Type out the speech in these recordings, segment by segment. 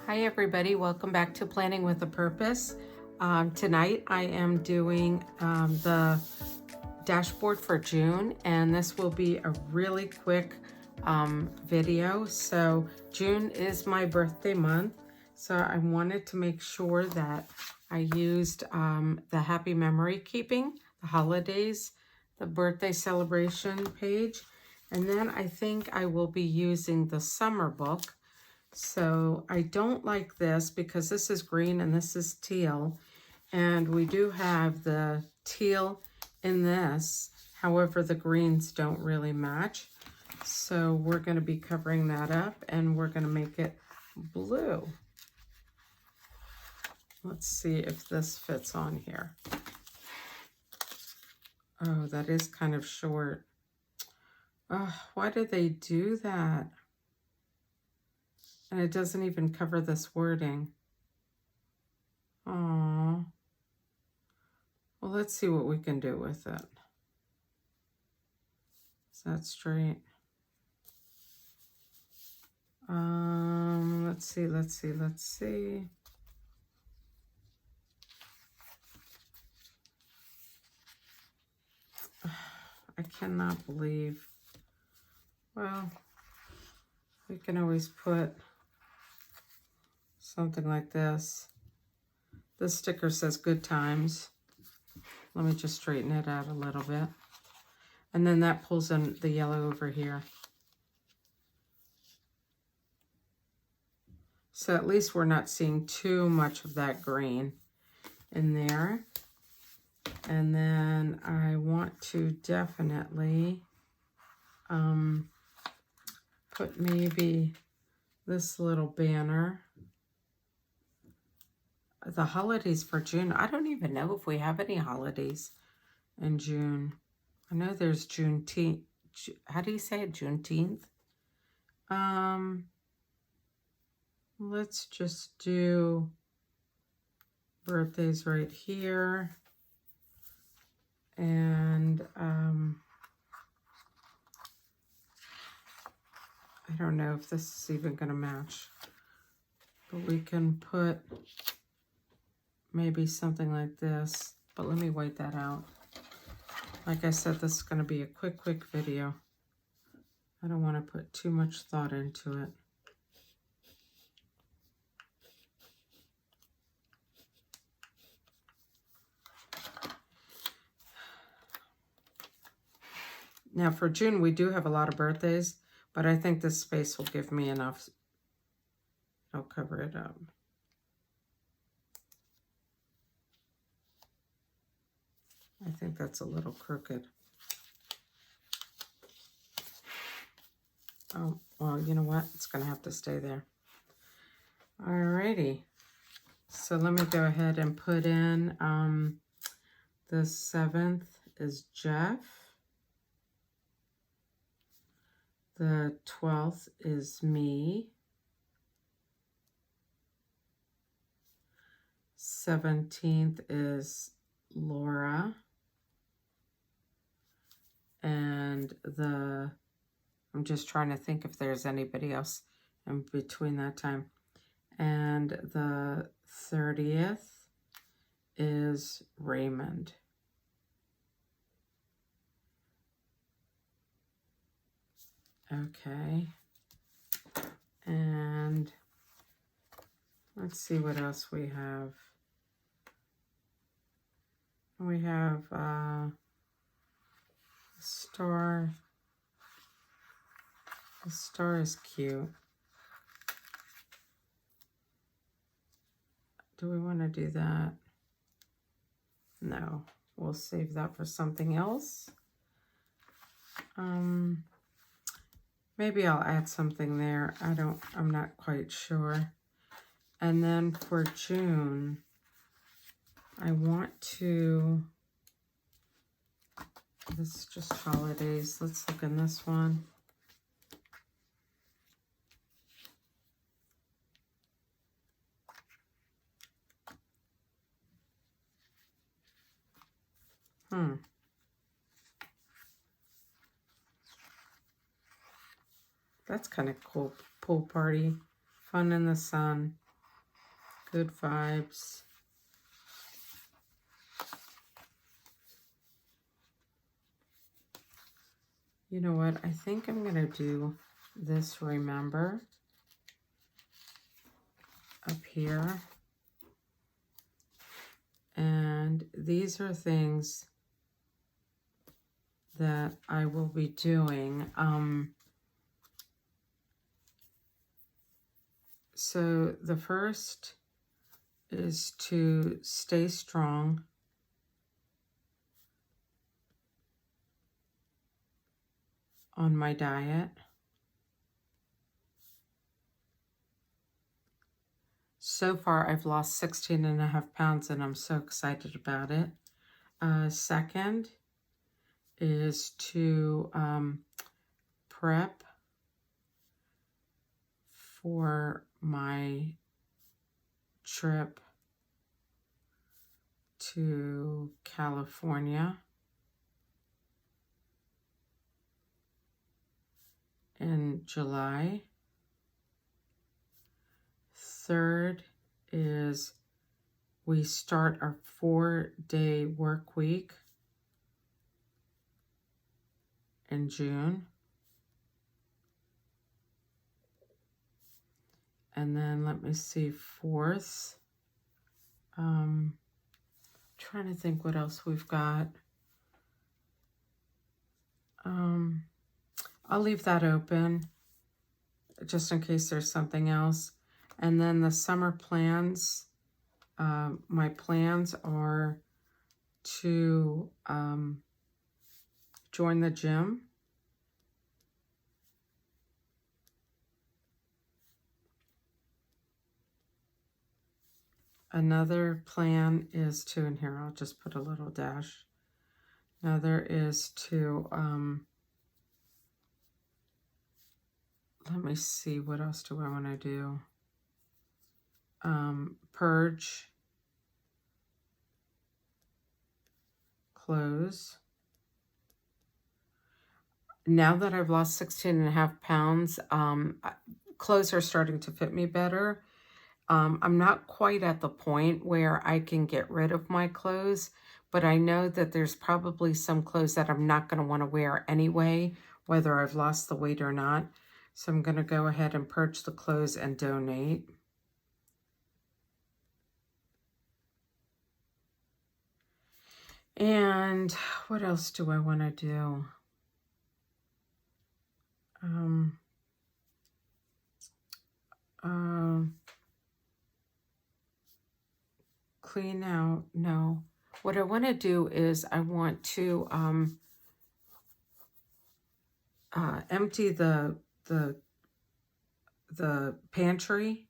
Hi everybody, welcome back to Planning with a Purpose. Tonight I am doing the dashboard for June, and this will be a really quick video. So June is my birthday month, so I wanted to make sure that I used the Happy Memory Keeping, the holidays, the birthday celebration page, and then I think I will be using the summer book. So I don't like this because this is green and this is teal. And we do have the teal in this. However, the greens don't really match. So we're going to be covering that up and we're going to make it blue. Let's see if this fits on here. Oh, that is kind of short. Oh, why did they do that? And it doesn't even cover this wording. Oh. Well, let's see what we can do with it. Is that straight? Let's see. I cannot believe. Well, we can always put something like this. This sticker says good times. Let me just straighten it out a little bit. And then that pulls in the yellow over here. So at least we're not seeing too much of that green in there. And then I want to definitely put maybe this little banner. The holidays for June. I don't even know if we have any holidays in June. I know there's Juneteenth. How do you say it? Juneteenth? Let's just do birthdays right here. And I don't know if this is even going to match. But we can put maybe something like this. But let me white that out. Like I said, this is going to be a quick video. I don't want to put too much thought into it. Now for June, we do have a lot of birthdays, but I think this space will give me enough. I'll cover it up. I think that's a little crooked. Oh, well, you know what? It's going to have to stay there. Alrighty. So let me go ahead and put in the 7th is Jeff. The 12th is me. 17th is Laura. And I'm just trying to think if there's anybody else in between that time. And the 30th is Raymond. Okay. And let's see what else we have. We have a star. The star is cute. Do we want to do that? No, we'll save that for something else. Maybe I'll add something there. I'm not quite sure. And then for June, I want to, this is just holidays. Let's look in this one. That's kind of cool. Pool party, fun in the sun. Good vibes. You know what? I think I'm going to do this remember up here. And these are things that I will be doing. So the first is to stay strong. On my diet. So far, I've lost 16.5 pounds and I'm so excited about it. Second is to prep for my trip to California in July. Third is we start our 4-day work week in June. And then let me see, fourth, trying to think what else we've got. I'll leave that open just in case there's something else. And then the summer plans, my plans are to join the gym. Another plan is to, and here I'll just put a little dash. Another is to, let me see, what else do I want to do? Purge clothes. Now that I've lost 16.5 pounds, clothes are starting to fit me better. I'm not quite at the point where I can get rid of my clothes, but I know that there's probably some clothes that I'm not going to want to wear anyway, whether I've lost the weight or not. So I'm going to go ahead and purge the clothes and donate. And what else do I want to do? Clean out, no. What I want to do is I want to empty the pantry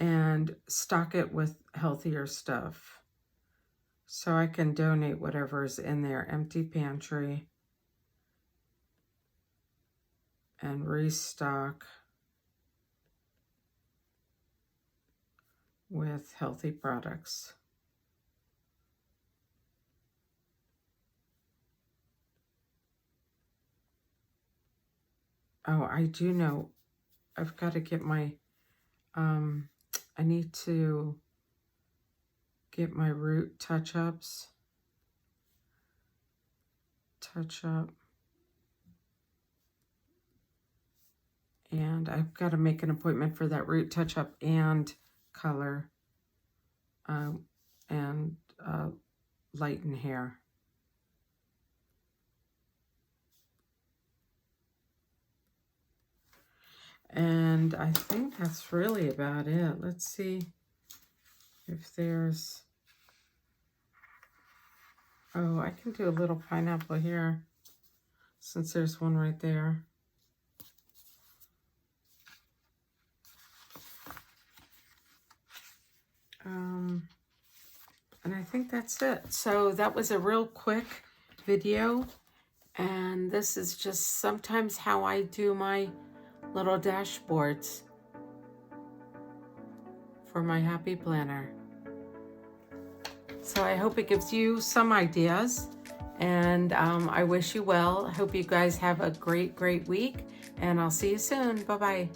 and stock it with healthier stuff. So I can donate whatever's in there, empty pantry, and restock with healthy products. Oh, I do know I've got to get my, I need to get my root touch-ups. Touch-up. And I've got to make an appointment for that root touch-up and color and lighten hair. And I think that's really about it. Let's see if there's, oh, I can do a little pineapple here since there's one right there. And I think that's it. So that was a real quick video. And this is just sometimes how I do my little dashboards for my happy planner. So I hope it gives you some ideas, and I wish you well. I hope you guys have a great week, and I'll see you soon. Bye-bye.